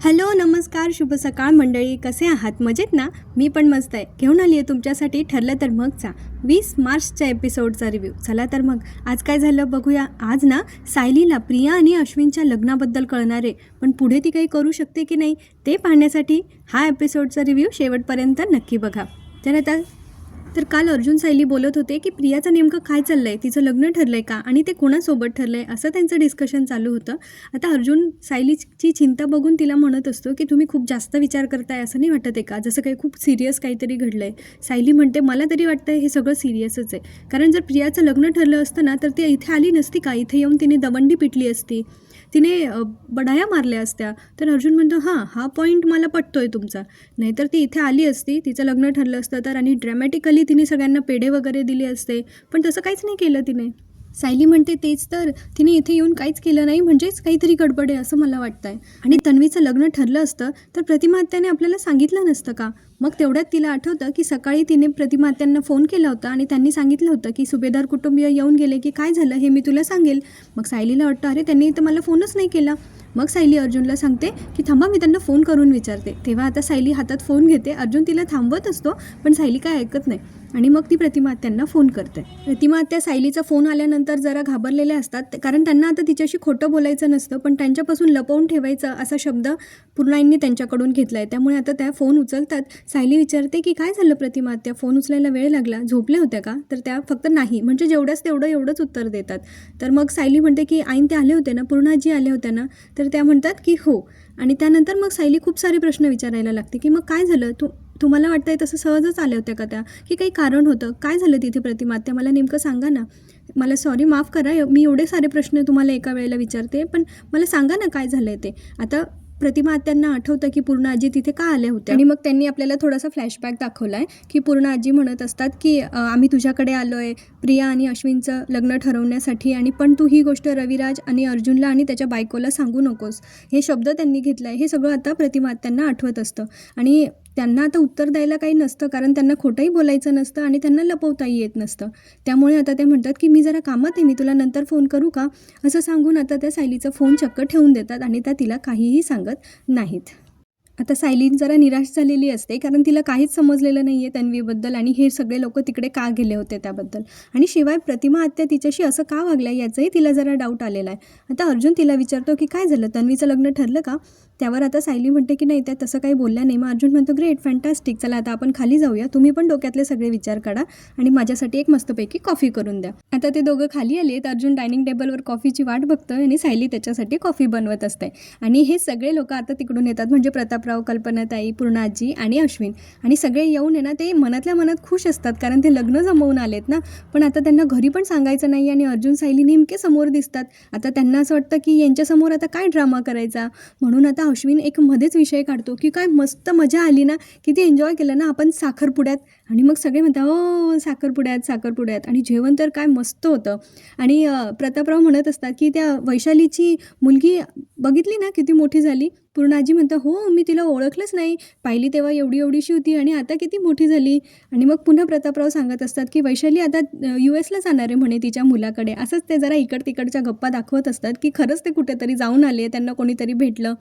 Hello, नमस्कार, शुभ सकाळ मंडळी. कसे आहात? मजेत ना? मी पण मस्त आहे. घेऊन आली आहे तुमच्यासाठी ठरलं तर मगचा 20 मार्चच्या एपिसोडचा रिव्ह्यू. चला तर मग आज काय झालं बघूया. आज ना सायलीला प्रिया आणि अश्विनच्या लग्नाबद्दल कळणार आहे, पण पुढे ती काही करू शकते की नाही ते पाहण्यासाठी हा एपिसोडचा रिव्ह्यू शेवटपर्यंत नक्की बघा. तर काल अर्जुन सायली बोलत होते की प्रियाचं नेमकं काय चाललं आहे, तिचं लग्न ठरलं आहे का आणि ते कोणासोबत ठरलं आहे, असं त्यांचं डिस्कशन चालू होतं. आता अर्जुन सायलीची चिंता बघून तिला म्हणत असतो की तुम्ही खूप जास्त विचार करताय, असं नाही वाटत आहे का, जसं काही खूप सिरियस काहीतरी घडलं आहे. सायली म्हणते मला तरी वाटतं हे सगळं सिरियसच आहे, कारण जर प्रियाचं लग्न ठरलं असतं ना तर ती इथे आली नसती का, इथे येऊन तिने दवंडी पिटली असती, तिने बढाया मारल्या असत्या. तर अर्जुन म्हणतो हा पॉईंट मला पटतोय तुमचा, नाहीतर ती इथे आली असती, तिचं लग्न ठरलं असतं तर, आणि ड्रॅमॅटिकली तिने सगळ्यांना पेढे वगैरे दिले असते, पण तसं काहीच नाही केलं तिने. सायली म्हणते तेच तर, तिने इथे येऊन काहीच केलं नाही, म्हणजेच काहीतरी गडबड आहे असं मला वाटतं आहे. आणि तन्वीचं लग्न ठरलं असतं तर प्रतिमा आत्याने आपल्याला सांगितलं नसतं का? मग तेवढ्यात तिला आठवतं की सकाळी तिने प्रतिमा आत्यांना फोन केला होता आणि त्यांनी सांगितलं होतं की सुभेदार कुटुंबीय येऊन गेले की काय झालं हे मी तुला सांगेल. मग सायलीला वाटतं अरे त्यांनी तर मला फोनच नाही केला. मग सायली अर्जुनला सांगते की थांबा मी त्यांना फोन करून विचारते. तेव्हा आता सायली हातात फोन घेते. अर्जुन तिला थांबवत असतो पण सायली काय ऐकत नाही आणि मग ती प्रतिमा आत्यांना फोन करते. प्रतिमा आत्या सायलीचा फोन आल्यानंतर जरा घाबरलेल्या असतात, कारण त्यांना आता तिच्याशी खोटं बोलायचं नसतं, पण त्यांच्यापासून लपवून ठेवायचं असा शब्द पूर्णाईंनी त्यांच्याकडून घेतला आहे. त्यामुळे आता त्या फोन उचलतात. सायली विचारते की काय झालं प्रतिमा आत्या, फोन उचलायला वेळ लागला, झोपल्या होत्या का? तर त्या फक्त नाही म्हणजे जेवढंच तेवढं एवढंच उत्तर देतात. तर मग सायली म्हणते की आईन ते आले होते ना, पूर्णाजी आले होत्या ना? तर त्या म्हणतात की हो. आणि त्यानंतर मग सायली खूप सारे प्रश्न विचारायला लागते की मग काय झालं, तुम्हाला वाटतंय तसं सहजच आल्या होत्या का त्या, की काही कारण होतं, काय झालं तिथे प्रतिमा आत्या, मला नेमकं सांगा ना. मला सॉरी, माफ करा मी एवढे सारे प्रश्न तुम्हाला एका वेळेला विचारते, पण मला सांगा ना काय झालं आहे ते. आता प्रतिमा आत्यांना आठवतं की पूर्ण आजी तिथे का आल्या होत्या आणि मग त्यांनी आपल्याला थोडासा फ्लॅशबॅक दाखवला आहे की पूर्ण आजी म्हणत असतात की आम्ही तुझ्याकडे आलो आहे प्रिया आणि अश्विनचं लग्न ठरवण्यासाठी, आणि पण तू ही गोष्ट रविराज आणि अर्जुनला आणि त्याच्या बायकोला सांगू नकोस, हे शब्द त्यांनी घेतला आहे. हे सगळं आता प्रतिमा आत्यांना आठवत असतं आणि त्यांना आता उत्तर द्यायला काही नसतं, कारण त्यांना खोटंही बोलायचं नसतं आणि त्यांना लपवताही येत नसतं. त्यामुळे आता ते म्हणतात की मी जरा कामात आहे, मी तुला नंतर फोन करू का, असं सांगून आता त्या सायलीचा फोन चक्क ठेवून देतात आणि त्या तिला काहीही सांगत नाहीत. आता सायली जरा निराश झालेली असते, कारण तिला काहीच समजलेलं नाही आहे तन्वीबद्दल आणि हे सगळे लोक तिकडे का गेले होते त्याबद्दल, आणि शिवाय प्रतिमा आत्या तिच्याशी असं का वागल्या याचंही तिला जरा डाऊट आलेला आहे. आता अर्जुन तिला विचारतो की काय झालं, तन्वीचं लग्न ठरलं का? त्यावर आता सायली म्हणते की नाही, त्या तसं काही बोलल्या नाही. मग अर्जुन म्हणतो ग्रेट, फॅन्टॅस्टिक, चला आता आपण खाली जाऊया, तुम्ही पण डोक्यातले सगळे विचार काढा आणि माझ्यासाठी एक मस्तपैकी कॉफी करून द्या. आता ते दोघं खाली आले तर अर्जुन डायनिंग टेबलवर कॉफीची वाट बघतोय आणि सायली त्याच्यासाठी कॉफी बनवत असते. आणि हे सगळे लोक आता तिकडून येतात, म्हणजे प्रतापराव, कल्पनाताई, पूर्णाजी आणि अश्विन, आणि सगळे येऊन ना ते मनातल्या मनात खुश असतात, कारण ते लग्न जमवून आलेत ना. पण आता त्यांना घरी पण सांगायचं नाही आणि अर्जुन सायली नेमके समोर दिसतात. आता त्यांना असं वाटतं की यांच्यासमोर आता काय ड्रामा करायचा, म्हणून आता अश्विन एक मध्येच विषय काढतो की काय मस्त मजा आली ना, किती एन्जॉय केलं ना आपण साखरपुड्यात. आणि मग सगळे म्हणतात ओ साखरपुड्यात, आणि जेवण तर काय मस्त होतं. आणि प्रतापराव म्हणत असतात की त्या वैशालीची मुलगी बघितली ना किती मोठी झाली. पूर्णाजी म्हणतं हो, मी तिला ओळखलंच नाही, पाहिली तेव्हा एवढीशी होती आणि आता किती मोठी झाली. आणि मग पुन्हा प्रतापराव सांगत असतात की वैशाली आता US जाणार आहे म्हणे तिच्या मुलाकडे. असंच ते जरा तिकडच्या गप्पा दाखवत असतात की खरंच ते कुठेतरी जाऊन आले, त्यांना कोणीतरी भेटलं.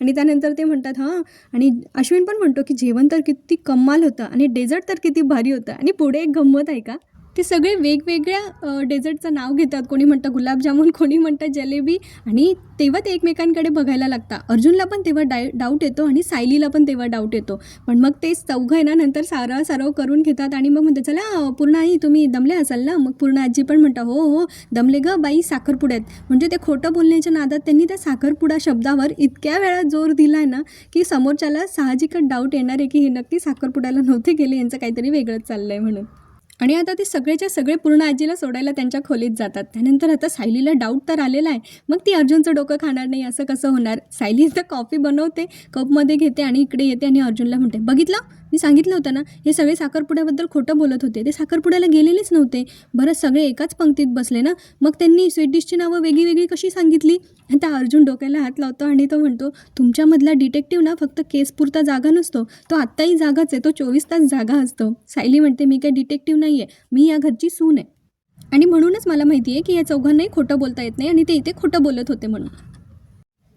आणि त्यानंतर ते म्हणतात हां, आणि अश्विन पण म्हणतो की जेवण तर किती कमाल होतं आणि डेझर्ट तर किती भारी होतं. आणि पुढे एक गंमत आहे का, ते सगळे वेगवेगळ्या डेझर्टचं नाव घेतात, कोणी म्हणतं गुलाबजामुन, कोणी म्हणतं जलेबी, आणि तेव्हा ते एकमेकांकडे बघायला लागतात. अर्जुनला पण तेव्हा डाऊट येतो आणि सायलीला पण तेव्हा डाऊट येतो, पण मग ते चौघं आहे ना नंतर सराव करून घेतात आणि मग म्हणतात चला पूर्ण आई तुम्ही दमले असाल ना. मग पूर्ण आजी पण म्हणतात हो दमले गं बाई साखरपुड्यात. म्हणजे ते खोटं बोलण्याच्या नादात त्यांनी त्या साखरपुडा शब्दावर इतक्या वेळा जोर दिला आहे ना की समोरच्याला साहजिकच डाऊट येणार आहे की हे नक्की साखरपुड्याला नव्हते गेले, यांचं काहीतरी वेगळंच चाललं आहे म्हणून. आणि आता ते सगळेच्या सगळे पूर्ण आजीला सोडायला त्यांच्या खोलीत जातात. त्यानंतर आता सायलीला डाऊट तर आलेला आहे, मग ती अर्जुनचं डोकं खाणार नाही असं कसं होणार. सायली तर कॉफी बनवते, कपमध्ये घेते आणि इकडे येते आणि अर्जुनला म्हणते बघितलं, मी सांगितलं होतं ना, हे सगळे साखरपुड्याबद्दल खोटं बोलत होते, ते साखरपुड्याला गेलेलेच नव्हते. बरं सगळे एकाच पंक्तीत बसले ना, मग त्यांनी स्वीट डिशची नावं वेगळी कशी सांगितली. आता अर्जुन डोक्याला हात लावतो आणि तो म्हणतो तुमच्यामधला डिटेक्टिव्ह ना फक्त केसपुरता जागा नसतो, तो आत्ताही जागाच आहे, तो 24 तास जागा असतो. सायली म्हणते मी काही डिटेक्टिव्ह नाही आहे, मी या घरची सून आहे आणि म्हणूनच मला माहिती आहे की या चौघांनाही खोटं बोलता येत नाही आणि ते इथे खोटं बोलत होते म्हणून.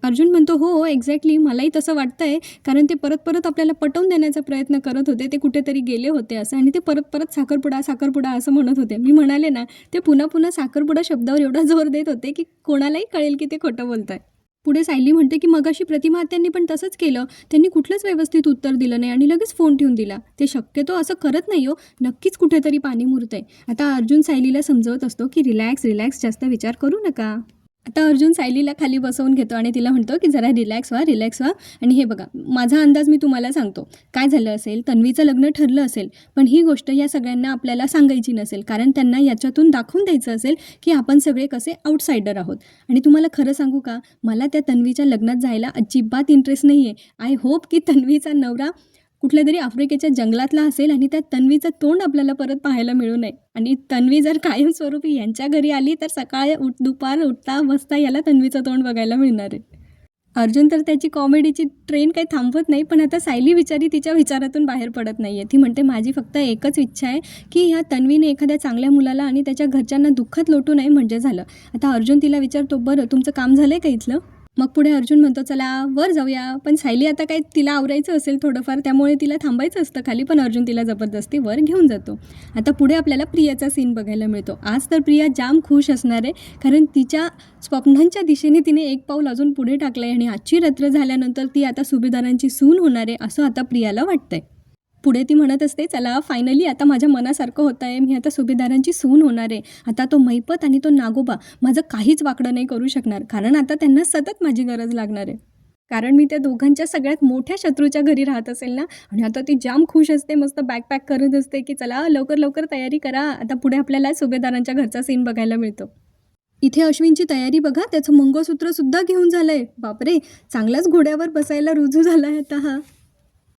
अर्जुन म्हणतो, "हो, एक्झॅक्टली मलाही तसं वाटतंय, कारण ते परत-परत आपल्याला पटवून देण्याचा प्रयत्न करत होते. ते कुठेतरी गेले होते असं आणि ते परत-परत साखरपुडा, साखरपुडा असं म्हणत होते." मी म्हणाले ना, ते पुन्हा-पुन्हा साखरपुडा शब्दावर एवढा जोर देत होते, की कोणालाही कळेल की ते खोटं बोलताय. पुढे सायली म्हणते, की "मगाशी प्रतिमा आत्यांनी पण तसंच केलं. त्यांनी कुठलंच व्यवस्थित उत्तर दिलं नाही आणि लगेच फोन ठेवून दिला. ते शक्यतो असं करत नाही हो. नक्कीच कुठेतरी पाणी मुरतंय." आता अर्जुन सायलीला समजवत असतो, की "रिलॅक्स, रिलॅक्स. जास्त विचार करू नका." आता अर्जुन सायलीला खाली बसवून घेतो आणि तिला म्हणतो, की "जरा रिलॅक्स व्हा, रिलॅक्स व्हा आणि हे बघा, माझा अंदाज मी तुम्हाला सांगतो. काय झालं असेल, तन्वीचं लग्न ठरलं असेल, पण ही गोष्ट या सगळ्यांना आपल्याला सांगायची नसेल. कारण त्यांना याच्यातून दाखवून द्यायचं असेल, की आपण सगळे कसे आउटसाइडर आहोत. आणि तुम्हाला खरं सांगू का, मला त्या तन्वीच्या लग्नात जायला अजिबात इंटरेस्ट नाही आहे. आय होप की तन्वीचा नवरा कुठल्यातरी आफ्रिकेच्या जंगलातला असेल आणि त्या तन्वीचं तोंड आपल्याला परत पाहायला मिळू नये. आणि तन्वी जर कायमस्वरूपी यांच्या घरी आली तर सकाळ दुपार उठता बसता याला तन्वीचं तोंड बघायला मिळणार आहे." अर्जुन तर त्याची कॉमेडीची ट्रेन काही थांबवत नाही, पण आता सायली बिचारी तिच्या विचारातून बाहेर पडत नाही आहे. ती म्हणते, "माझी फक्त एकच इच्छा आहे की ह्या तन्वीने एखाद्या चांगल्या मुलाला आणि त्याच्या घरच्यांना दुःखात लोटू नये म्हणजे झालं." आता अर्जुन तिला विचारतो, "बरं, तुमचं काम झालं आहे का इथलं?" मग पुढे अर्जुन म्हणतो, "चला वर जाऊया." पण सायली आता काय तिला आवरायचं असेल थोडंफार, त्यामुळे तिला थांबायचं असतं खाली, पण अर्जुन तिला जबरदस्ती वर घेऊन जातो. आता पुढे आपल्याला प्रियाचा सीन बघायला मिळतो. आज तर प्रिया जाम खुश असणार आहे, कारण तिच्या स्वप्नांच्या दिशेने तिने एक पाऊल अजून पुढे टाकलं आहे आणि आजची रात्र झाल्यानंतर ती आता सुभेदारांची सून होणार आहे असं आता प्रियाला वाटतंय. पुढे ती म्हणत असते, "चला फायनली आता माझ्या मनासारखं होत आहे. मी आता सुभेदारांची सून होणार आहे. आता तो मैपत आणि तो नागोबा माझं काहीच वाकडं नाही करू शकणार, कारण आता त्यांना सतत माझी गरज लागणार आहे. कारण मी त्या दोघांच्या सगळ्यात मोठ्या शत्रूच्या घरी राहत असेल ना." आणि आता ती जाम खुश असते, मस्त बॅग करत असते, की चला लवकर लवकर तयारी करा. आता पुढे आपल्याला सुभेदारांच्या घरचा सीन बघायला मिळतो. इथे अश्विनची तयारी बघा, त्याचं मंगळसूत्रसुद्धा घेऊन झालंय. बापरे, चांगलाच घोड्यावर बसायला रुजू झाला आहे आता हा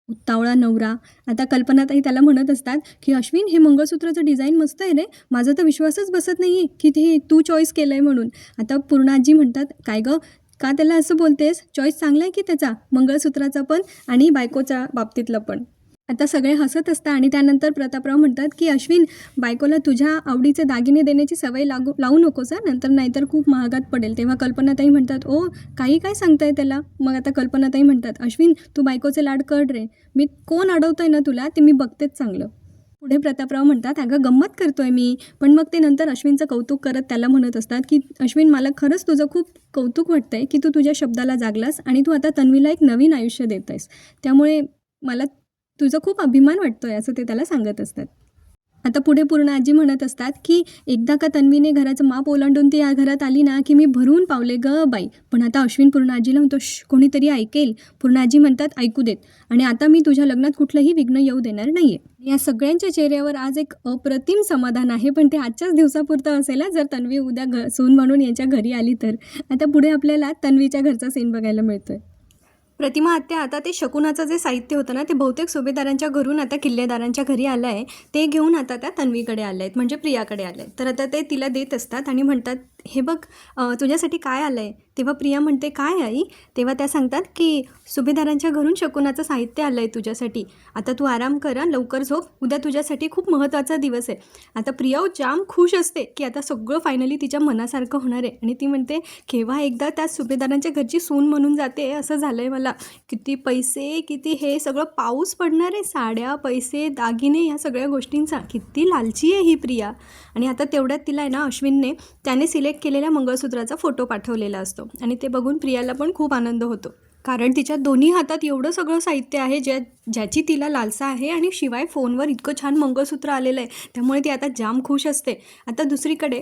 उत्तावळा नवरा. आता कल्पनाताई त्याला म्हणत असतात, की "अश्विन, हे मंगळसूत्राचं डिझाईन मस्त आहे रे. माझा तर विश्वासच बसत नाही आहे की ते तू चॉईस केलं आहे म्हणून." आता पूर्णाजी म्हणतात, "काय गं, का त्याला असं बोलतेस? चॉईस चांगला आहे की त्याचा, मंगळसूत्राचा पण आणि बायकोच्या बाबतीतलं पण." आता सगळे हसत असतात आणि त्यानंतर प्रतापराव म्हणतात, की "अश्विन, बायकोला तुझ्या आवडीचे दागिने देण्याची सवय लावू नकोस हां, नाहीतर खूप महागात पडेल." तेव्हा कल्पनाताई म्हणतात, "ओ, काही काय सांगताय त्याला?" मग आता कल्पनाताई म्हणतात, "अश्विन, तू बायकोचे लाड कर रे. मी कोण अडवतोय ना तुला ते मी बघतेच चांगलं." पुढे प्रतापराव म्हणतात, "अगं गंमत करतोय मी." पण मग ते नंतर अश्विनचं कौतुक करत त्याला म्हणत असतात, की "अश्विन, मला खरंच तुझं खूप कौतुक वाटतंय, की तू तुझ्या शब्दाला जागलास आणि तू आता तन्वीला एक नवीन आयुष्य देत आहेस. त्यामुळे मला तुझा खूप अभिमान वाटतोय," असं ते त्याला सांगत असतात. आता पुढे पूर्ण आजी म्हणत असतात, की "एकदा का तन्वीने घराचं माप ओलांडून ती या घरात आली ना, की मी भरून पावले गं बाई." पण आता अश्विन पूर्ण आजीला म्हणतो, कोणीतरी ऐकेल." पूर्ण आजी म्हणतात, "ऐकू देत. आणि आता मी तुझ्या लग्नात कुठलंही विघ्न येऊ देणार नाहीये." या सगळ्यांच्या चेहऱ्यावर आज एक अप्रतिम समाधान आहे, पण ते आजच्याच दिवसापुरतं असेल जर तन्वी उद्या सून म्हणून यांच्या घरी आली तर. आता पुढे आपल्याला तन्वीच्या घरचा सीन बघायला मिळतोय. प्रतिमा आत्या आता ते शकुनाचं जे साहित्य होतं ना, ते बहुतेक सुभेदारांच्या घरून आता किल्लेदारांच्या घरी आलं आहे. ते घेऊन आता त्या तन्वीकडे आल्या आहेत, म्हणजे प्रियाकडे आले आहेत. तर आता ते तिला देत असतात आणि म्हणतात, "हे बघ, तुझ्यासाठी काय आलं आहे?" तेव्हा प्रिया म्हणते, "काय आई?" तेव्हा त्या सांगतात, की "सुभेदारांच्या घरून शकुनाचं साहित्य आलं आहे तुझ्यासाठी. आता तू आराम कर, लवकर झोप. उद्या तुझ्यासाठी खूप महत्त्वाचा दिवस आहे." आता प्रिया जाम खुश असते, की आता सगळं फायनली तिच्या मनासारखं होणार आहे. आणि ती म्हणते, "केव्हा एकदा त्या सुभेदारांच्या घरची सून म्हणून जाते असं झालं आहे मला. किती पैसे, किती हे सगळं पाऊस पडणार आहे, साड्या, पैसे, दागिने, ह्या सगळ्या गोष्टींचा. किती लालची आहे ही प्रिया." आणि आता तेवढ्यात तिला आहे ना, अश्विनने त्याने सिलेक्ट केलेल्या मंगळसूत्राचा फोटो पाठवलेला असतो आणि ते बघून प्रियाला पण खूप आनंद होतो, कारण तिच्या दोन्ही हातात एवढं सगळं साहित्य आहे ज्याची तिला लालसा आहे आणि शिवाय फोनवर इतकं छान मंगळसूत्र आलेलं आहे, त्यामुळे ती आता जाम खुश असते. आता दुसरीकडे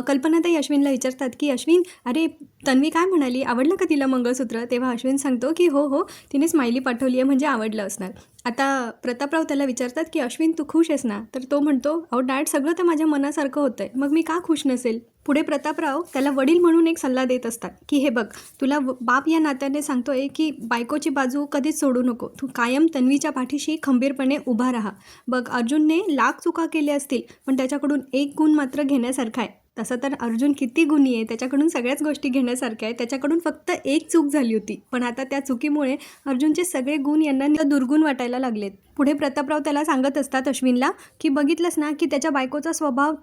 कल्पनाताई अश्विनला विचारतात, की "अश्विन, अरे तन्वी काय म्हणाली, आवडलं का तिला मंगळसूत्र?" तेव्हा अश्विन सांगतो, की "हो हो, तिने स्माइली पाठवली आहे, म्हणजे आवडलं असणार." आता प्रतापराव त्याला विचारतात, की "अश्विन, तू खुश आहेस ना?" तर तो म्हणतो, "अहो डॅड, सगळं तर माझ्या मनासारखं होतं आहे, मग मी का खुश नसेल?" पुढे प्रतापराव त्याला वडील म्हणून एक सल्ला देत असतात, की "हे बघ, तुला बाप या नात्याने सांगतोय, की बायकोची बाजू कधीच सोडू नको. तू कायम तन्वीच्या पाठीशी खंबीरपणे उभा राहा. बघ, अर्जुनने लाख चुका केल्या असतील, पण त्याच्याकडून एक गुण मात्र घेण्यासारखा आहे. तसं तर अर्जुन किती गुणी आहे, त्याच्याकडून सगळ्याच गोष्टी घेण्यासारख्या आहेत. त्याच्याकडून फक्त एक चूक झाली होती, पण आता त्या चुकीमुळे अर्जुनचे सगळे गुण यांना दुर्गुण वाटायला लागलेत." पुढे प्रतापराव त्याला सांगत असतात अश्विनला, की "बघितलंस ना, की त्याच्या बायकोचा स्वभाव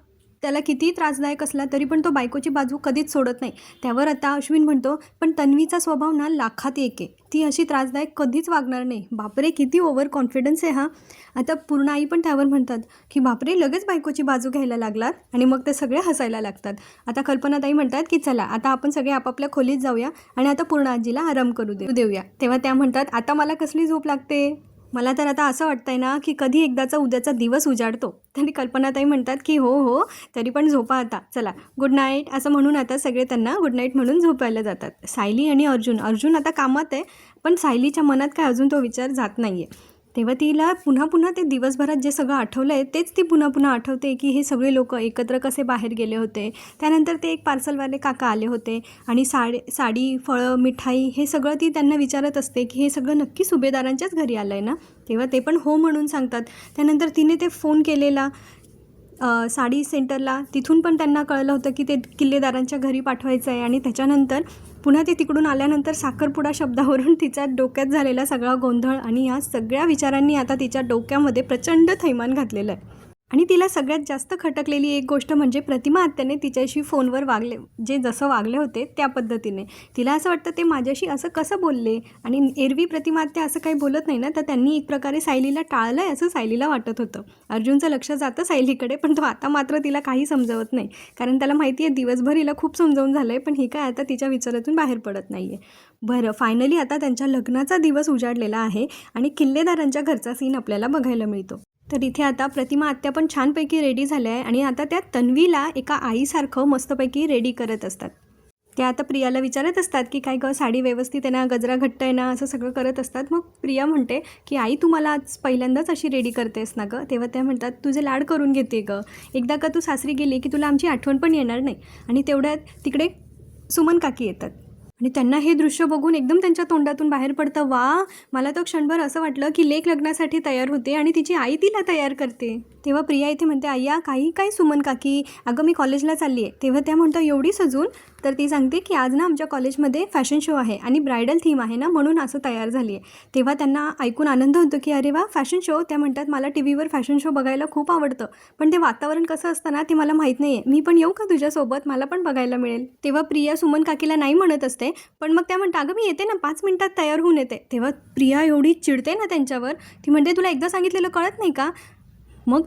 त्याला कितीही त्रासदायक असला तरी पण तो बायकोची बाजू कधीच सोडत नाही. त्यावर आता अश्विन म्हणतो, पण तन्वीचा स्वभाव ना लाखात एक आहे, ती अशी त्रासदायक कधीच वागणार नाही. बापरे, किती ओव्हर कॉन्फिडन्स आहे हा. आता पूर्ण आई पण त्यावर म्हणतात की बापरे, लगेच बायकोची बाजू घ्यायला लागलात. आणि मग ते सगळे हसायला लागतात. आता कल्पनाताई म्हणतात की चला आता आपण सगळे आपापल्या खोलीत जाऊया आणि आता पूर्ण आजीला आराम करू देऊया. तेव्हा त्या म्हणतात, आता मला कसली झोप लागते, मला तर आता असं वाटतंय ना की कधी एकदाचा उद्याचा दिवस उजाडतो. तरी कल्पनाताई म्हणतात की हो, तरी पण झोपा आता, चला गुड नाईट असं म्हणून आता सगळे त्यांना गुड नाईट म्हणून झोपायला जातात. सायली आणि अर्जुन आता कामात आहे, पण सायलीच्या मनात काय अजून तो विचार जात नाही आहे. तेव्हा तिला पुन्हा ते दिवसभरात जे सगळं आठवलं आहे तेच ती पुन्हा आठवते की हे सगळे लोक एकत्र कसे बाहेर गेले होते. त्यानंतर ते एक पार्सलवाले काका आले होते आणि साडी फळं मिठाई हे सगळं ती त्यांना विचारत असते की हे सगळं नक्की सुभेदारांच्याच घरी आलं आहे ना. तेव्हा ते पण हो म्हणून सांगतात. त्यानंतर तिने ते फोन केलेला साडी सेंटरला, तिथून पण त्यांना कळलं होतं की ते किल्लेदारांच्या घरी पाठवायचं आहे. आणि त्याच्यानंतर पुन्हा ते तिकडून आल्यानंतर साखरपुडा शब्दावरून तिच्या डोक्यात झालेला सगळा गोंधळ आणि या सगळ्या विचारांनी आता तिच्या डोक्यामध्ये प्रचंड थैमान घातलेलं आहे. आणि तिला सगळ्यात जास्त खटकलेली एक गोष्ट म्हणजे प्रतिमा आत्याने तिच्याशी फोनवर जसं वागले होते त्या पद्धतीने. तिला असं वाटतं ते माझ्याशी असं कसं बोलले, आणि एरवी प्रतिमा आत्या असं काही बोलत नाही ना, तर त्यांनी एक प्रकारे सायलीला टाळलं आहे असं सायलीला वाटत होतं. अर्जुनचं लक्ष जातं सायलीकडे, पण तो आता मात्र तिला काही समजवत नाही, कारण त्याला माहिती आहे दिवसभर हिला खूप समजावून झालं आहे, पण ही काय आता तिच्या विचारातून बाहेर पडत नाही आहे. बरं, फायनली आता त्यांच्या लग्नाचा दिवस उजाडलेला आहे आणि किल्लेदारांच्या घरचा सीन आपल्याला बघायला मिळतो. तर इथे आता प्रतिमा आत्या पण छानपैकी रेडी झाल्या आहे आणि आता त्या तन्वीला एका आईसारखं मस्तपैकी रेडी करत असतात. त्या आता प्रियाला विचारत असतात की काय गं, साडी व्यवस्थित आहे ना, गजरा घट्ट आहे ना, असं सगळं करत असतात. मग प्रिया म्हणते की आई तू मला आज पहिल्यांदाच अशी रेडी करतेस ना गं. तेव्हा त्या म्हणतात तुझे लाड करून घेते गं, एकदा का तू सासरी गेली की तुला आमची आठवण पण येणार नाही. आणि तेवढ्यात तिकडे सुमन काकी येतात आणि त्यांना हे दृश्य बघून एकदम त्यांच्या तोंडातून बाहेर पडतं, वा, मला तर क्षणभर असं वाटलं की लेक लग्नासाठी तयार होते आणि तिची आई तिला तयार करते. तेव्हा प्रिया इथे म्हणते, अय्या काही सुमन काकी, अगं मी कॉलेजला चालली आहे. तेव्हा त्या म्हणतात एवढी सजून, तर ती सांगते की आज ना आमच्या कॉलेजमध्ये फॅशन शो आहे आणि ब्रायडल थीम आहे ना, म्हणून असं तयार झाली आहे. तेव्हा त्यांना ऐकून आनंद होतो की अरे वा, फॅशन शो. त्या म्हणतात मला टी व्हीवर फॅशन शो बघायला खूप आवडतं, पण ते वातावरण कसं असतं ना ते मला माहीत नाही आहे, मी पण येऊ का तुझ्यासोबत, मला पण बघायला मिळेल. तेव्हा प्रिया सुमन काकीला नाही म्हणत असते, पण मग त्या म्हणतात अगं मी येते ना, 5 मिनिटात तयार होऊन येते. तेव्हा प्रिया एवढी चिडते ना त्यांच्यावर, ती म्हणते तुला एकदा सांगितलेलं कळत नाही का. मग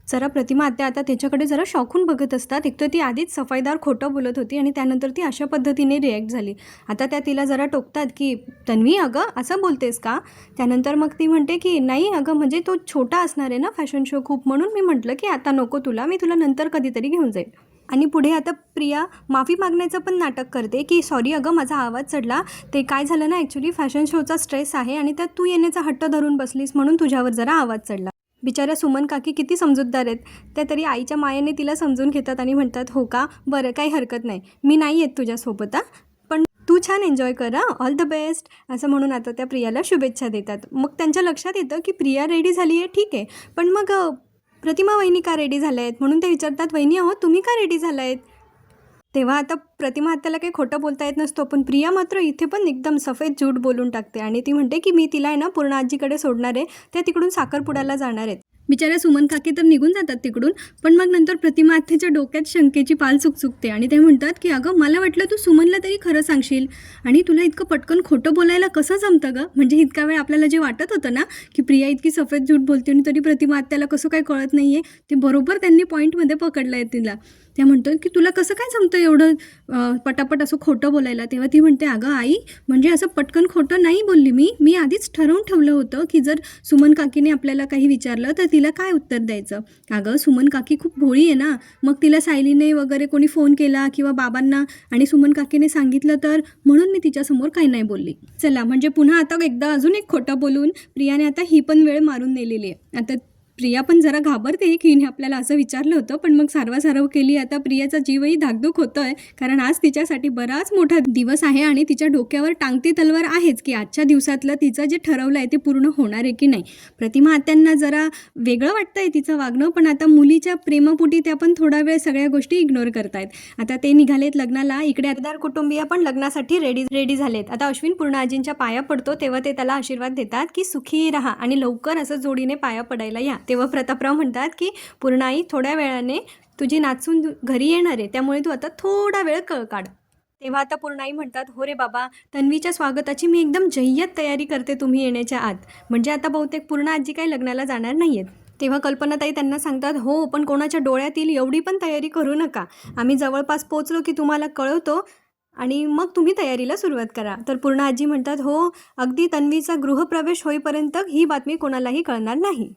जरा प्रतिमा आत्या आता त्याच्याकडे जरा शॉकून बघत असतात. एक तर ती आधीच सफाईदार खोटं बोलत होती आणि त्यानंतर ती अशा पद्धतीने रिॲक्ट झाली. आता त्या तिला जरा टोकतात की तन्वी अगं असं बोलतेस का. त्यानंतर मग ती म्हणते की नाही अगं, म्हणजे तो छोटा असणार आहे ना फॅशन शो खूप, म्हणून मी म्हटलं की आता नको तुला, मी तुला नंतर कधीतरी घेऊन जाईल. आणि पुढे आता प्रिया माफी मागण्याचं पण नाटक करते की सॉरी अगं माझा आवाज चढला, ते काय झालं ना ॲक्च्युली फॅशन शोचा स्ट्रेस आहे आणि त्यात तू येण्याचा हट्ट धरून बसलीस म्हणून तुझ्यावर जरा आवाज चढला. बिचाऱ्या सुमन काकी किती समजूतदार आहेत, त्या तरी आईच्या मायेने तिला समजून घेतात आणि म्हणतात हो का, बरं काही हरकत नाही, मी नाही येत तुझ्यासोबत हां, पण तू छान एन्जॉय कर हां, ऑल द बेस्ट असं म्हणून आता त्या प्रियाला शुभेच्छा देतात. मग त्यांच्या लक्षात येतं की प्रिया रेडी झाली आहे ठीक आहे, पण मग प्रतिमा वहिनी का रेडी झाल्या आहेत, म्हणून ते विचारतात वहिनी आहोत तुम्ही का रेडी झाला आहेत. तेव्हा आता प्रतिमा आत्याला काही खोटं बोलता येत नसतो, पण प्रिया मात्र इथे पण एकदम सफेद झूट बोलून टाकते आणि ती म्हणते की मी तिला आहे ना पूर्ण आजीकडे सोडणार आहे, त्या तिकडून साखरपुड्याला जाणार आहेत. बिचाऱ्या सुमन काकी तर निघून जातात तिकडून, पण मग नंतर प्रतिमा आत्याच्या डोक्यात शंकेची पाल चुकचुकते आणि ते म्हणतात की अगं मला वाटलं तू सुमनला तरी खरं सांगशील आणि तुला इतकं पटकन खोटं बोलायला कसं जमतं गं. म्हणजे इतका वेळ आपल्याला जे वाटत होतं ना की प्रिया इतकी सफेद झूट बोलते आणि तरी प्रतिमा आत्याला कसं काय कळत नाही आहे, ते बरोबर त्यांनी पॉईंटमध्ये पकडलं आहे तिला. त्या म्हणतात की तुला कसं काय जमतं एवढं पटापट असं खोटं बोलायला. तेव्हा ती म्हणते अगं आई, म्हणजे असं पटकन खोटं नाही बोलली मी आधीच ठरवून ठेवलं होतं की जर सुमन काकीने आपल्याला काही विचारलं तर तिला काय उत्तर द्यायचं. अगं सुमन काकी खूप भोळी आहे ना, मग तिला सायलीने वगैरे कोणी फोन केला किंवा बाबांना आणि सुमन काकीने सांगितलं तर, म्हणून मी तिच्यासमोर काही नाही बोलली. चला, म्हणजे पुन्हा आता एकदा अजून एक खोटं बोलून प्रियाने आता ही पण वेळ मारून नेलेली आहे. आता प्रिया पण जरा घाबरते की हिने आपल्याला असं विचारलं होतं, पण मग सारवासारव केली. आता प्रियाचा जीवही धाकधूक होतो आहे, कारण आज तिच्यासाठी बराच मोठा दिवस आहे आणि तिच्या डोक्यावर टांगती तलवार आहेच की आजच्या दिवसातलं तिचं जे ठरवलं आहे ते पूर्ण होणार आहे की नाही. प्रतिमा आत्यांना जरा वेगळं वाटतं आहे तिचं वागणं, पण आता मुलीच्या प्रेमापोटी त्या पण थोडा वेळ सगळ्या गोष्टी इग्नोर करतायत. आता ते निघालेत लग्नाला, इकडे अर्धार कुटुंबीय पण लग्नासाठी रेडी झालेत. आता अश्विन पूर्ण आजींच्या पाया पडतो, तेव्हा ते त्याला आशीर्वाद देतात की सुखी राहा आणि लवकर असं जोडीने पाया पडायला या. तेव्हा प्रतापराव म्हणतात की पूर्णाई थोड्या वेळाने तुझी नाचून घरी येणार आहे, त्यामुळे तू आता थोडा वेळ काढ. तेव्हा आता पूर्णाई म्हणतात, हो रे बाबा, तन्वीच्या स्वागताची मी एकदम जय्यत तयारी करते तुम्ही येण्याच्या आत. म्हणजे आता बहुतेक पूर्ण आजी काही लग्नाला जाणार नाही आहेत. तेव्हा कल्पनाताई त्यांना सांगतात, हो पण कोणाच्या डोळ्यात येईल एवढी पण तयारी करू नका. आम्ही जवळपास पोचलो की तुम्हाला कळवतो आणि मग तुम्ही तयारीला सुरुवात करा. तर पूर्ण आजी म्हणतात, हो अगदी तन्वीचा गृहप्रवेश होईपर्यंत ही बातमी कोणालाही कळणार नाही.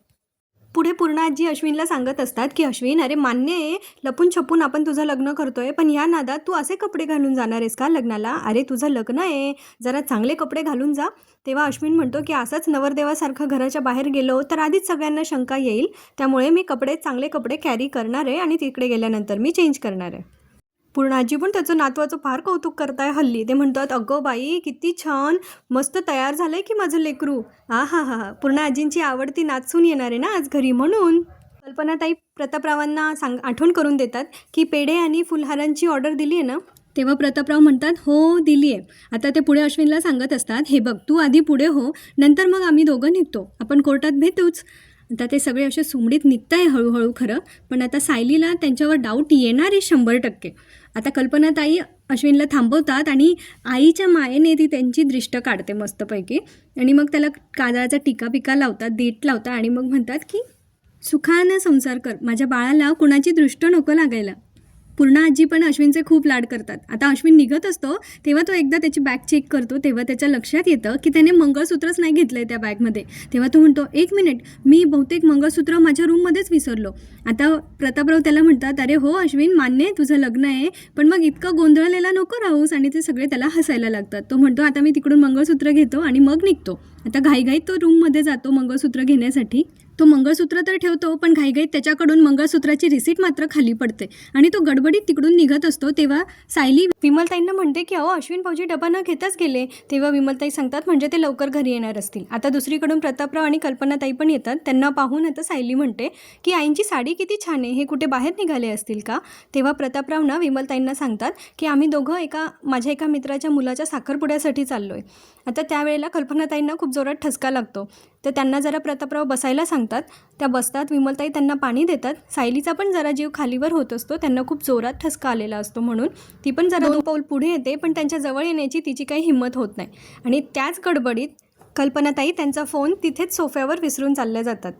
पुढे पूर्ण आजी अश्विनला सांगत असतात की अश्विन, अरे मान्य आहे लपून छपून आपण तुझं लग्न करतोय, पण या नादात तू असे कपडे घालून जाणार आहेस का लग्नाला? अरे तुझं लग्न आहे, जरा चांगले कपडे घालून जा. तेव्हा अश्विन म्हणतो की असंच नवरदेवासारखं घराच्या बाहेर गेलो तर आधीच सगळ्यांना शंका येईल, त्यामुळे मी चांगले कपडे कॅरी करणार आहे आणि तिकडे गेल्यानंतर मी चेंज करणार आहे. पूर्ण आजी पण त्याचं नातवाचं फार कौतुक करताय हल्ली. ते म्हणतात, अगं बाई किती छान, मस्त तयार झालंय की माझं लेकरू. हा हा हा हा. पूर्ण आजींची आवडती नाचून येणार आहे ना आज घरी, म्हणून. कल्पनाताई प्रतापरावांना आठवण करून देतात की पेढे आणि फुलहारांची ऑर्डर दिली आहे ना. तेव्हा प्रतापराव म्हणतात, हो दिली आहे. आता ते पुढे अश्विनला सांगत असतात, हे बघ तू आधी पुढे हो, नंतर मग आम्ही दोघं निघतो, आपण कोर्टात भेटूच. आता ते सगळे असे सुमडीत निघत आहे हळूहळू खरं, पण आता सायलीला त्यांच्यावर डाऊट येणार आहे 100%. आता कल्पनाताई अश्विनला थांबवतात आणि आईच्या मायेने ती त्यांची दृष्ट काढते मस्तपैकी, आणि मग त्याला काजळाचा टीका लावतात, देठ लावतात आणि मग म्हणतात की सुखानं संसार कर, माझ्या बाळाला कुणाची दृष्ट नको लागायला. पूर्ण आजी पण अश्विनचे खूप लाड करतात. आता अश्विन निघत असतो तेव्हा तो एकदा त्याची बॅग चेक करतो, तेव्हा त्याच्या लक्षात येतं की त्याने मंगळसूत्रच नाही घेतलं आहे त्या बॅगमध्ये. तेव्हा तो म्हणतो, एक मिनिट, मी बहुतेक मंगळसूत्र माझ्या रूममध्येच विसरलो. आता प्रतापराव त्याला म्हणतात, अरे हो अश्विन, मान्य आहे तुझं लग्न आहे, पण मग इतकं गोंधळलेला नको राहूस. आणि ते सगळे त्याला हसायला लागतात. तो म्हणतो, आता मी तिकडून मंगळसूत्र घेतो आणि मग निघतो. आता घाईघाईत तो रूममध्ये जातो मंगळसूत्र घेण्यासाठी. तो मंगळसूत्र तर ठेवतो, पण घाईघाईत त्याच्याकडून मंगळसूत्राची रिसीट मात्र खाली पडते आणि तो गडबडीत तिकडून निघत असतो. तेव्हा सायली विमलताईंना म्हणते की अहो अश्विन भाऊजी डबा न घेताच गेले. तेव्हा विमलताई सांगतात, म्हणजे ते लवकर घरी येणार असतील. आता दुसरीकडून प्रतापराव आणि कल्पनाताई पण येतात. त्यांना पाहून आता सायली म्हणते की आईंची साडी किती छान आहे, हे कुठे बाहेर निघाले असतील का? तेव्हा प्रतापराव ना विमलताईंना सांगतात की आम्ही दोघं माझ्या एका मित्राच्या मुलाच्या साखरपुड्यासाठी चाललो आहे. आता त्यावेळेला कल्पनाताईंना खूप जोरात ठसका लागतो, तर त्यांना जरा प्रतापराव बसायला सांगतात. त्या बसतात. विमलताई त्यांना पाणी देतात. सायलीचा पण जरा जीव खालीवर होत असतो, त्यांना खूप जोरात ठसका आलेला असतो म्हणून ती पण जरा 2 पाऊल पुढे येते, पण त्यांच्या जवळ येण्याची तिची काही हिंमत होत नाही. आणि त्याच गडबडीत कल्पनाताई त्यांचा फोन तिथेच सोफ्यावर विसरून चालल्या जातात.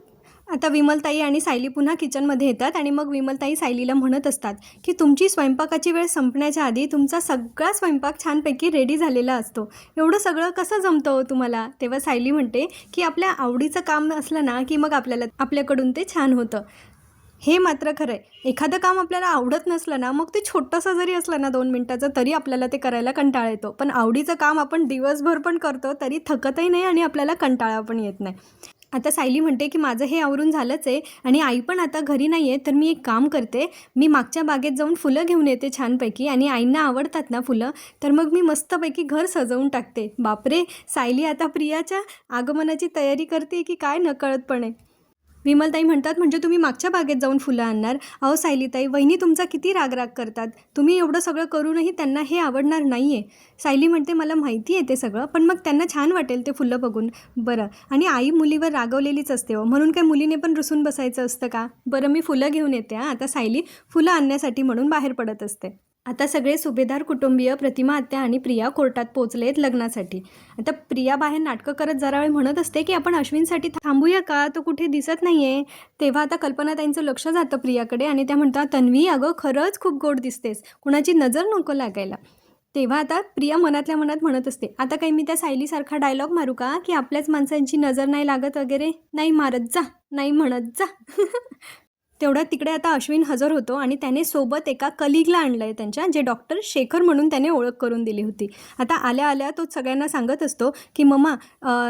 आता विमलताई आणि सायली पुन्हा किचनमध्ये येतात आणि मग विमलताई सायलीला म्हणत असतात की तुमची स्वयंपाकाची वेळ संपण्याच्या आधी तुमचा सगळा स्वयंपाक छानपैकी रेडी झालेला असतो, एवढं सगळं कसं जमतं हो तुम्हाला? तेव्हा सायली म्हणते की आपल्या आवडीचं काम असलं ना की मग आपल्याकडून ते छान होतं. हे मात्र खरं आहे, एखादं काम आपल्याला आवडत नसलं ना, मग ते छोटंसं जरी असलं ना 2 मिनिटाचं, तरी आपल्याला ते करायला कंटाळा येतो. पण आवडीचं काम आपण दिवसभर पण करतो तरी थकतही नाही आणि आपल्याला कंटाळा पण येत नाही. आता सायली म्हणते की माझं हे आवरून झालंच आहे आणि आई पण आता घरी नाही आहे, तर मी एक काम करते, मी मागच्या बागेत जाऊन फुलं घेऊन येते छानपैकी, आणि आईंना आवडतात ना फुलं, तर मग मी मस्तपैकी घर सजवून टाकते. बापरे, सायली आता प्रियाच्या आगमनाची तयारी करते की काय नकळतपणे. विमलताई म्हणतात, म्हणजे तुम्ही मागच्या बागेत जाऊन फुलं आणणार? अहो सायलीताई, वहिनी तुमचा किती रागराग करतात, तुम्ही एवढं सगळं करूनही त्यांना हे आवडणार नाही आहे. सायली म्हणते, मला माहिती आहे ते सगळं, पण मग त्यांना छान वाटेल ते फुलं बघून. बरं, आणि आई मुलीवर रागवलेलीच असते हो, म्हणून काय मुलीने पण रुसून बसायचं असतं का? बरं, मी फुलं घेऊन येते. आता सायली फुलं आणण्यासाठी म्हणून बाहेर पडत असते. आता सगळे सुभेदार कुटुंबीय प्रतिमा आत्या आणि प्रिया कोर्टात पोचलेत लग्नासाठी. आता प्रिया बाहेर नाटकं करत जरा वेळ म्हणत असते की आपण अश्विनसाठी थांबूया का, तो कुठे दिसत नाही आहे. तेव्हा आता कल्पनाताईंचं लक्ष जातं प्रियाकडे आणि त्या म्हणतात, तन्वी अगं खरंच खूप गोड दिसतेस, कुणाची नजर नको लागायला. तेव्हा आता प्रिया मनातल्या मनात म्हणत असते, आता काही मी त्या सायलीसारखा डायलॉग मारू का की आपल्याच माणसांची नजर नाही लागत वगैरे? नाही मारत जा, नाही म्हणत जा. तेवढ्यात तिकडे आता अश्विन हजर होतो आणि त्याने सोबत एका कलिगला आणलं आहे त्यांच्या, जे डॉक्टर शेखर म्हणून त्याने ओळख करून दिली होती. आता आल्या आल्या तो सगळ्यांना सांगत असतो की मम्मा,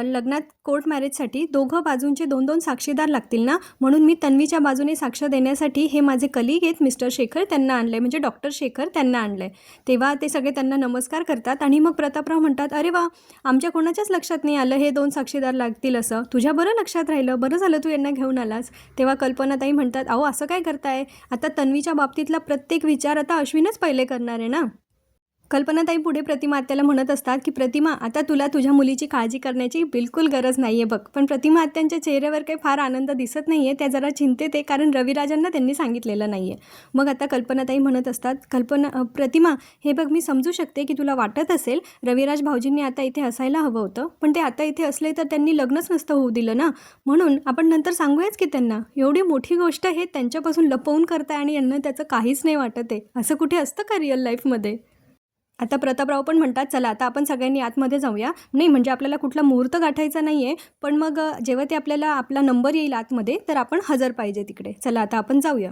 लग्नात कोर्ट मॅरेजसाठी दोघं बाजूंचे 2-2 साक्षीदार लागतील ना, म्हणून मी तन्वीच्या बाजूने साक्ष देण्यासाठी हे माझे कलिग आहेत मिस्टर शेखर, त्यांना आणलं आहे, म्हणजे डॉक्टर शेखर त्यांना आणलं आहे. तेव्हा ते सगळे त्यांना नमस्कार करतात आणि मग प्रतापराव म्हणतात, अरे वा, आमच्या कोणाच्याच लक्षात नाही आलं हे 2 साक्षीदार लागतील असं, तुझ्या बरं लक्षात राहिलं, बरं झालं तू यांना घेऊन आलास. तेव्हा कल्पनाताई म्हणतात, अहो असं काय करताय, आता तन्वीच्या बाबतीतला प्रत्येक विचार आता अश्विनच पहिले करणार आहे ना. कल्पनाताई पुढे प्रतिमा आत्याला म्हणत असतात की प्रतिमा, आता तुला तुझ्या मुलीची काळजी करण्याची बिलकुल गरज नाही आहे बघ. पण प्रतिमा आत्यांच्या चेहऱ्यावर काही फार आनंद दिसत नाही आहे. त्या जरा चिंतेत आहे, कारण रविराजांना त्यांनी सांगितलेलं नाही आहे. मग आता कल्पनाताई म्हणत असतात, प्रतिमा, हे बघ, मी समजू शकते की तुला वाटत असेल रविराज भाऊजींनी आता इथे असायला हवं होतं, पण ते आता इथे असले तर त्यांनी लग्नच नसतं होऊ दिलं ना. म्हणून आपण नंतर सांगूयाच की त्यांना. एवढी मोठी गोष्ट हे त्यांच्यापासून लपवून करताय आणि यांना त्याचं काहीच नाही वाटत आहे. असं कुठे असतं का रिअल लाईफमध्ये? आता प्रतापराव पण म्हणतात, चला आता आपण सगळ्यांनी आतमध्ये जाऊया. नाही म्हणजे आपल्याला कुठला मुहूर्त गाठायचा नाही आहे, पण मग जेव्हा ते आपल्याला आपला नंबर येईल आतमध्ये, तर आपण हजर पाहिजे तिकडे. चला आता आपण जाऊया.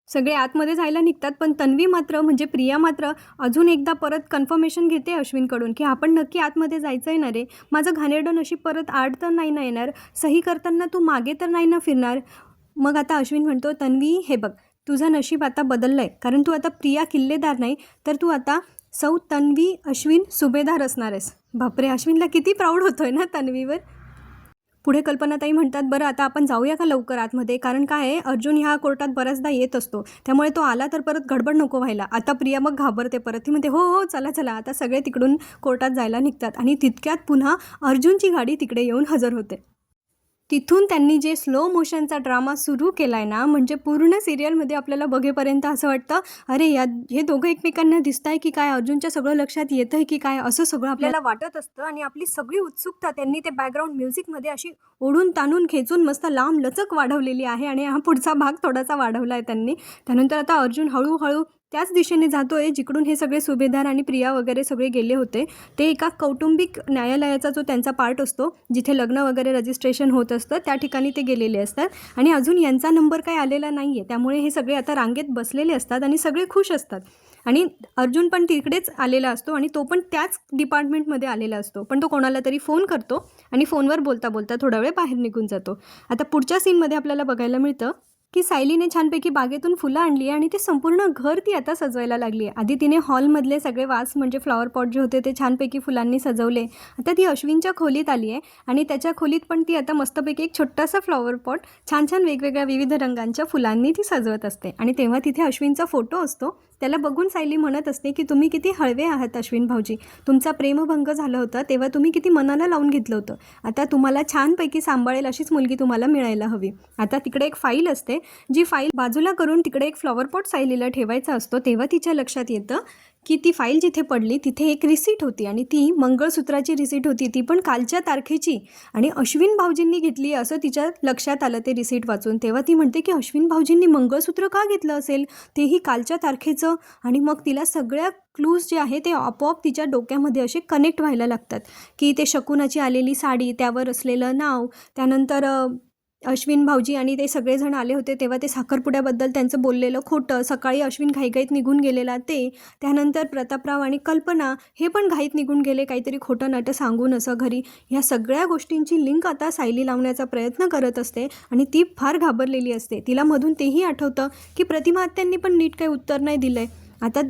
सगळे आतमध्ये जायला निघतात, पण तन्वी मात्र म्हणजे प्रिया मात्र अजून एकदा परत कन्फर्मेशन घेते अश्विनकडून की आपण नक्की आतमध्ये जायचं आहे ना रे. माझं घाणेरडं नशीब परत आड तर नाही ना येणार, सही करताना तू मागे तर नाही ना फिरणार. मग आता अश्विन म्हणतो, तन्वी हे बघ, तुझं नशीब आता बदललं आहे, कारण तू आता प्रिया किल्लेदार नाही, तर तू आता सौ तन्वी अश्विन सुभेदार असणार आहेस. बापरे, अश्विनला किती प्राऊड होतोय ना तन्वीवर. पुढे कल्पनाताई म्हणतात, बरं आता आपण जाऊया का लवकर आतमध्ये, कारण काय आहे, अर्जुन ह्या कोर्टात बऱ्याचदा येत असतो, त्यामुळे तो आला तर परत गडबड नको व्हायला. आता प्रिया मग घाबरते परत. ती म्हणते, हो हो चला चला. आता सगळे तिकडून कोर्टात जायला निघतात आणि तितक्यात पुन्हा अर्जुनची गाडी तिकडे येऊन हजर होते. तिथून त्यांनी जे स्लो मोशनचा ड्रामा सुरू केला आहे ना, म्हणजे पूर्ण सिरियलमध्ये आपल्याला बघेपर्यंत असं वाटतं, अरे हे दोघं एकमेकांना दिसत आहे की काय, अर्जुनच्या सगळं लक्षात येतं आहे की काय, असं सगळं आपल्याला वाटत असतं. आणि आपली सगळी उत्सुकता त्यांनी ते बॅकग्राऊंड म्युझिकमध्ये अशी ओढून ताणून खेचून मस्त लांब लचक वाढवलेली आहे. आणि हा पुढचा भाग थोडासा वाढवला आहे त्यांनी. त्यानंतर आता अर्जुन हळूहळू त्याच दिशेने जातो आहे जिकडून हे सगळे सुभेदार आणि प्रिया वगैरे सगळे गेले होते. ते एका कौटुंबिक न्यायालयाचा जो त्यांचा पार्ट असतो, जिथे लग्न वगैरे रजिस्ट्रेशन होत असतं, त्या ठिकाणी ते गेलेले असतात. आणि अजून यांचा नंबर काही आलेला नाही आहे, त्यामुळे हे सगळे आता रांगेत बसलेले असतात आणि सगळे खुश असतात. आणि अर्जुन पण तिकडेच आलेला असतो आणि तो पण त्याच डिपार्टमेंटमध्ये आलेला असतो. पण तो कोणाला तरी फोन करतो आणि फोनवर बोलता बोलता थोडा वेळ बाहेर निघून जातो. आता पुढच्या सीनमध्ये आपल्याला बघायला मिळतं की सायलीने छानपैकी बागेतून फुलं आणली आणि ते संपूर्ण घर ती आता सजवायला लागली आहे. आधी तिने हॉलमधले सगळे वास म्हणजे फ्लॉवर पॉट जे होते ते छानपैकी फुलांनी सजवले. आता ती अश्विनच्या खोलीत आली आहे आणि त्याच्या खोलीत पण ती आता मस्तपैकी एक छोटासा फ्लॉवर पॉट छान छान वेगवेगळ्या विविध रंगांच्या फुलांनी ती सजवत असते. आणि तेव्हा तिथे अश्विनचा फोटो असतो. त्याला बघून सायली म्हणत असते की तुम्ही किती हळवे आहात अश्विन भाऊजी. तुमचा प्रेमभंग झाला होता तेव्हा तुम्ही किती मनाला लावून घेतलं होतं. आता तुम्हाला छानपैकी सांभाळेल अशीच मुलगी तुम्हाला मिळायला हवी. आता तिकडे एक फाईल असते, जी फाईल बाजूला करून तिकडे एक फ्लॉवर पॉट सायलीला ठेवायचा असतो. तेव्हा तिच्या लक्षात येतं की ती फाईल जिथे पडली तिथे एक रिसीट होती आणि ती मंगळसूत्राची रिसीट होती, ती पण कालच्या तारखेची. आणि अश्विन भाऊजींनी घेतली असं तिच्या लक्षात आलं ते रिसीट वाचून. तेव्हा ती म्हणते की अश्विन भाऊजींनी मंगळसूत्र का घेतलं असेल, तेही कालच्या तारखेचं. आणि मग तिला सगळ्या क्लूज जे आहे ते आपोआप तिच्या डोक्यामध्ये असे कनेक्ट व्हायला लागतात की ते शकुनाची आलेली साडी, त्यावर असलेलं नाव, त्यानंतर अश्विन भाऊजी आणि ते सगळेजण आले होते तेव्हा ते साखरपुड्याबद्दल त्यांचं बोललेलं खोटं, सकाळी अश्विन घाईघाईत निघून गेलेला ते, त्यानंतर प्रतापराव आणि कल्पना हे पण घाईत निघून गेले काहीतरी खोटं नाटं सांगून असं घरी. ह्या सगळ्या गोष्टींची लिंक आता सायली लावण्याचा प्रयत्न करत असते आणि ती फार घाबरलेली असते. तिला मधून तेही आठवतं की प्रतिमा आत्यांनी पण नीट काही उत्तर नाही दिलं आहे. आता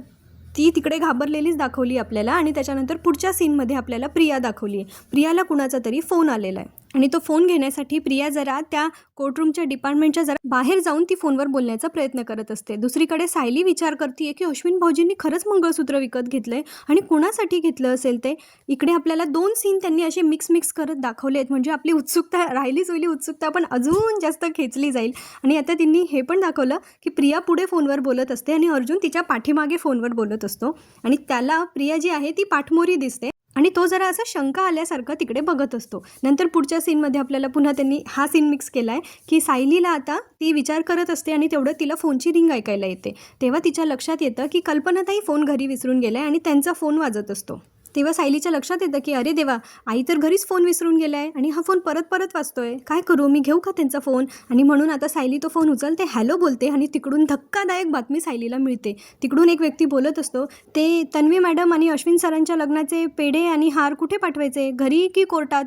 ती तिकडे घाबरलेलीच दाखवली आपल्याला. आणि त्याच्यानंतर पुढच्या सीनमध्ये आपल्याला प्रिया दाखवली आहे. प्रियाला कुणाचा तरी फोन आलेला आहे आणि तो फोन घेण्यासाठी प्रिया जरा त्या कोर्टरूमच्या डिपार्टमेंटच्या जरा बाहेर जाऊन ती फोनवर बोलण्याचा प्रयत्न करत असते. दुसरीकडे सायली विचार करते की अश्विन भाऊजींनी खरंच मंगळसूत्र विकत घेतलं आहे आणि कुणासाठी घेतलं असेल ते. इकडे आपल्याला दोन सीन त्यांनी असे मिक्स करत दाखवले आहेत, म्हणजे आपली उत्सुकता राहिली उत्सुकता पण अजून जास्त खेचली जाईल. आणि आता त्यांनी हे पण दाखवलं की प्रिया पुढे फोनवर बोलत असते आणि अर्जुन तिच्या पाठीमागे फोनवर बोलत असतो आणि त्याला प्रिया जी आहे ती पाठमोरी दिसते आणि तो जरा असा शंका आल्यासारखं तिकडे बघत असतो. नंतर पुढच्या सीनमध्ये आपल्याला पुन्हा त्यांनी हा सीन मिक्स केला आहे की सायलीला आता ती विचार करत असते आणि तेवढं तिला फोनची रिंग ऐकायला येते. तेव्हा तिच्या लक्षात येतं की कल्पनाताई फोन घरी विसरून गेला आहे आणि त्यांचा फोन वाजत असतो. तेव्हा सायलीच्या लक्षात येतं की अरे देवा, आई तर घरीच फोन विसरून गेला आहे आणि हा फोन परत वाजतोय, काय करू, मी घेऊ का त्यांचा फोन. आणि म्हणून आता सायली तो फोन उचलते, हॅलो बोलते आणि तिकडून धक्कादायक बातमी सायलीला मिळते. तिकडून एक व्यक्ती बोलत असतो, ते तन्वी मॅडम आणि अश्विन सरांच्या लग्नाचे पेढे आणि हार कुठे पाठवायचे, घरी की कोर्टात.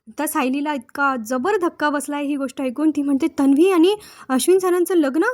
आता सायलीला इतका जबर धक्का बसला आहे ही गोष्ट ऐकून. ती म्हणते तन्वी आणि अश्विन सरांचं लग्न.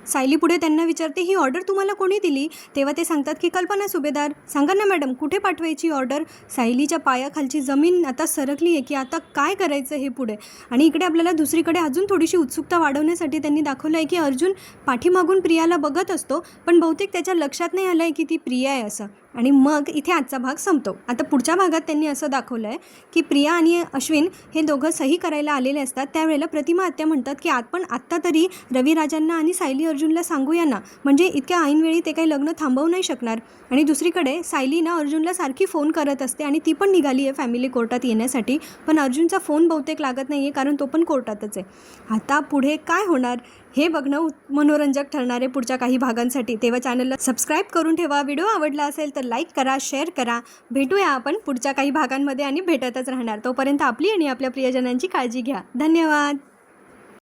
सायली पुढे त्यांना विचारते, ही ऑर्डर तुम्हाला कोणी दिली. तेव्हा ते सांगतात की कल्पना सुभेदार. सांगा ना मॅडम, कुठे पाठवायची ऑर्डर. सायलीच्या पायाखालची जमीन आता सरकली आहे की आता काय करायचं हे पुढे. आणि इकडे आपल्याला दुसरीकडे अजून थोडीशी उत्सुकता वाढवण्यासाठी त्यांनी दाखवलं आहे की अर्जुन पाठीमागून प्रियाला बघत असतो, पण बहुतेक त्याच्या लक्षात नाही आलं आहे की ती प्रिया आहे असं. आणि मग इथे आजचा भाग संपतो. आता पुढच्या भागात त्यांनी असं दाखवलं आहे की प्रिया आणि अश्विन हे दोघं सही करायला आलेले असतात. त्यावेळेला प्रतिमा आत्या म्हणतात की आपण आत्ता तरी रविराजांना आणि सायली अर्जुनला सांगूया ना, म्हणजे इतक्या ऐनवेळी ते काही लग्न थांबवू नाही शकणार. आणि दुसरीकडे सायली ना अर्जुनला सारखी फोन करत असते आणि ती पण निघाली आहे फॅमिली कोर्टात येण्यासाठी, पण अर्जुनचा फोन बहुतेक लागत नाही आहे कारण तो पण कोर्टातच आहे. आता पुढे काय होणार हे बघणं मनोरंजक ठरणार आहे पुढच्या काही भागांसाठी. तेव्हा चॅनलला सबस्क्राईब करून ठेवा. व्हिडिओ आवडला असेल तर लाईक करा, शेअर करा. भेटूया आपण पुढच्या काही भागांमध्ये आणि भेटतच राहणार. तोपर्यंत आपली आणि आपल्या प्रियजनांची काळजी घ्या. धन्यवाद.